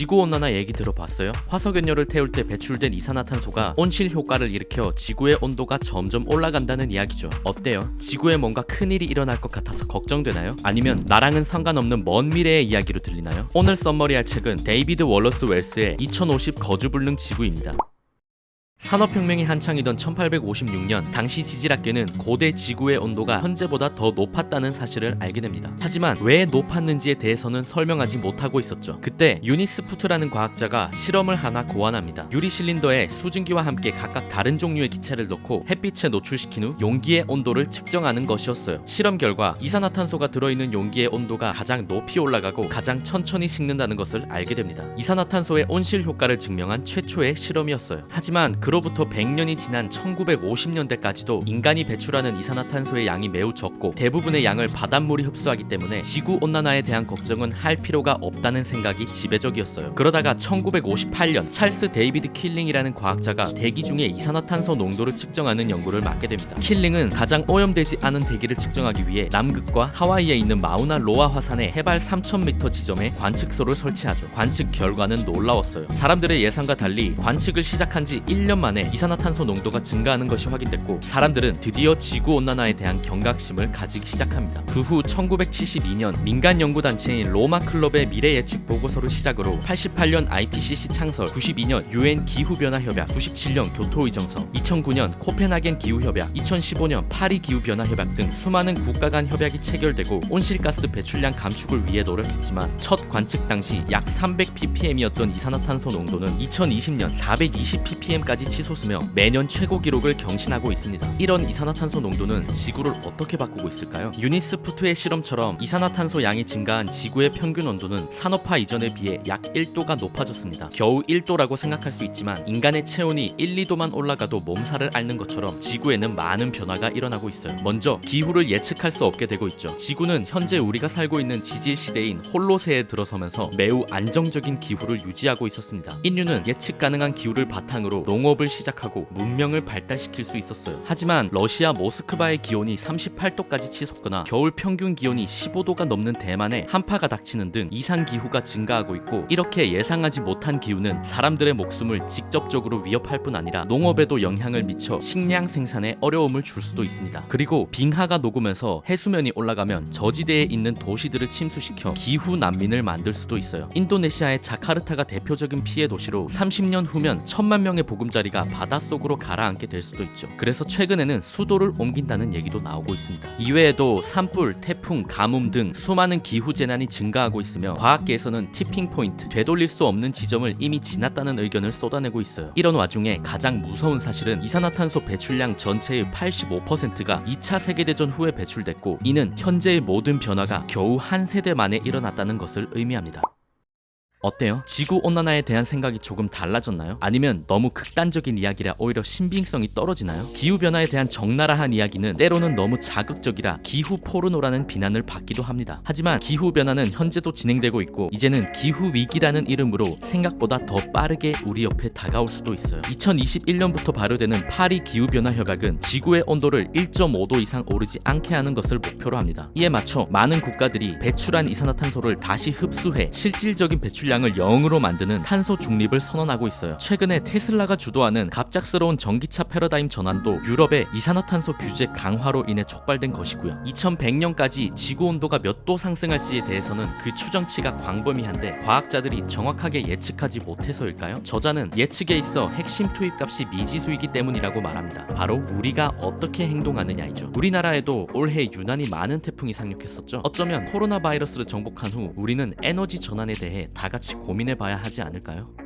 지구온난화 얘기 들어봤어요? 화석연료를 태울 때 배출된 이산화탄소가 온실 효과를 일으켜 지구의 온도가 점점 올라간다는 이야기죠. 어때요? 지구에 뭔가 큰일이 일어날 것 같아서 걱정되나요? 아니면 나랑은 상관없는 먼 미래의 이야기로 들리나요? 오늘 썸머리할 책은 데이비드 월러스 웰스의 2050 거주불능 지구입니다. 산업혁명이 한창이던 1856년 당시 지질학계는 고대 지구의 온도가 현재보다 더 높았다는 사실을 알게 됩니다. 하지만 왜 높았는지에 대해서는 설명하지 못하고 있었죠. 그때 유니스푸트라는 과학자가 실험을 하나 고안합니다. 유리 실린더에 수증기와 함께 각각 다른 종류의 기체를 넣고 햇빛에 노출시킨 후 용기의 온도를 측정하는 것이었어요. 실험 결과 이산화탄소가 들어있는 용기의 온도가 가장 높이 올라가고 가장 천천히 식는다는 것을 알게 됩니다. 이산화탄소의 온실 효과를 증명한 최초의 실험이었어요. 하지만 그로부터 100년이 지난 1950년대까지도 인간이 배출하는 이산화탄소의 양이 매우 적고 대부분의 양을 바닷물이 흡수하기 때문에 지구온난화에 대한 걱정은 할 필요가 없다는 생각이 지배적이었어요. 그러다가 1958년 찰스 데이비드 킬링이라는 과학자가 대기 중에 이산화탄소 농도를 측정하는 연구를 맡게 됩니다. 킬링은 가장 오염되지 않은 대기를 측정하기 위해 남극과 하와이에 있는 마우나 로아 화산의 해발 3000m 지점에 관측소를 설치하죠. 관측 결과는 놀라웠어요. 사람들의 예상과 달리 관측을 시작한 지 1년 만에 이산화탄소 농도가 증가하는 것이 확인됐고 사람들은 드디어 지구온난화에 대한 경각심을 가지기 시작합니다. 그 후 1972년 민간 연구단체인 로마클럽의 미래 예측 보고서를 시작으로 88년 IPCC 창설, 92년 UN 기후변화협약, 97년 교토의정서, 2009년 코펜하겐 기후협약, 2015년 파리 기후변화협약 등 수많은 국가 간 협약이 체결되고 온실가스 배출량 감축을 위해 노력했지만 첫 관측 당시 약 300ppm이었던 이산화탄소 농도는 2020년 420ppm까지 치솟으며 매년 최고 기록을 경신하고 있습니다. 이런 이산화탄소 농도는 지구를 어떻게 바꾸고 있을까요? 유니스푸트의 실험처럼 이산화탄소 양이 증가한 지구의 평균 온도는 산업화 이전에 비해 약 1도가 높아졌습니다. 겨우 1도라고 생각할 수 있지만 인간의 체온이 1, 2도만 올라가도 몸살을 앓는 것처럼 지구에는 많은 변화가 일어나고 있어요. 먼저 기후를 예측할 수 없게 되고 있죠. 지구는 현재 우리가 살고 있는 지질 시대인 홀로세에 들어서면서 매우 안정적인 기후를 유지하고 있었습니다. 인류는 예측 가능한 기후를 바탕으로 농업을 시작하고 문명을 발달시킬 수 있었어요. 하지만 러시아 모스크바의 기온이 38도까지 치솟거나 겨울 평균 기온이 15도가 넘는 대만에 한파가 닥치는 등 이상 기후가 증가하고 있고 이렇게 예상하지 못한 기후는 사람들의 목숨을 직접적으로 위협할 뿐 아니라 농업에도 영향을 미쳐 식량 생산에 어려움을 줄 수도 있습니다. 그리고 빙하가 녹으면서 해수면이 올라가면 저지대에 있는 도시들을 침수시켜 기후 난민을 만들 수도 있어요. 인도네시아의 자카르타가 대표적인 피해 도시로 30년 후면 1000만 명의 보금자리가 바닷속으로 가라앉게 될 수도 있죠. 그래서 최근에는 수도를 옮긴다는 얘기도 나오고 있습니다. 이외에도 산불, 태풍, 가뭄 등 수많은 기후 재난이 증가하고 있으며 과학계에서는 티핑 포인트, 되돌릴 수 없는 지점을 이미 지났다는 의견을 쏟아내고 있어요. 이런 와중에 가장 무서운 사실은 이산화탄소 배출량 전체의 85%가 2차 세계대전 후에 배출됐고 이는 현재의 모든 변화가 겨우 한 세대 만에 일어났다는 것을 의미합니다. 어때요? 지구온난화에 대한 생각이 조금 달라졌나요? 아니면 너무 극단적인 이야기라 오히려 신빙성이 떨어지나요? 기후변화에 대한 적나라한 이야기는 때로는 너무 자극적이라 기후 포르노라는 비난을 받기도 합니다. 하지만 기후변화는 현재도 진행되고 있고 이제는 기후위기라는 이름으로 생각보다 더 빠르게 우리 옆에 다가올 수도 있어요. 2021년부터 발효되는 파리 기후변화협약은 지구의 온도를 1.5도 이상 오르지 않게 하는 것을 목표로 합니다. 이에 맞춰 많은 국가들이 배출한 이산화탄소를 다시 흡수해 실질적인 배출량 을 0으로 만드는 탄소 중립을 선언하고 있어요. 최근에 테슬라가 주도하는 갑작스러운 전기차 패러다임 전환도 유럽의 이산화탄소 규제 강화로 인해 촉발된 것이고요. 2100년까지 지구 온도가 몇 도 상승할지에 대해서는 그 추정치가 광범위한데 과학자들이 정확하게 예측하지 못해서일까요? 저자는 예측에 있어 핵심 투입값이 미지수이기 때문이라고 말합니다. 바로 우리가 어떻게 행동하느냐이죠. 우리나라에도 올해 유난히 많은 태풍이 상륙했었죠. 어쩌면 코로나 바이러스를 정복한 후 우리는 에너지 전환에 대해 다 같이 고민해봐야 하지 않을까요?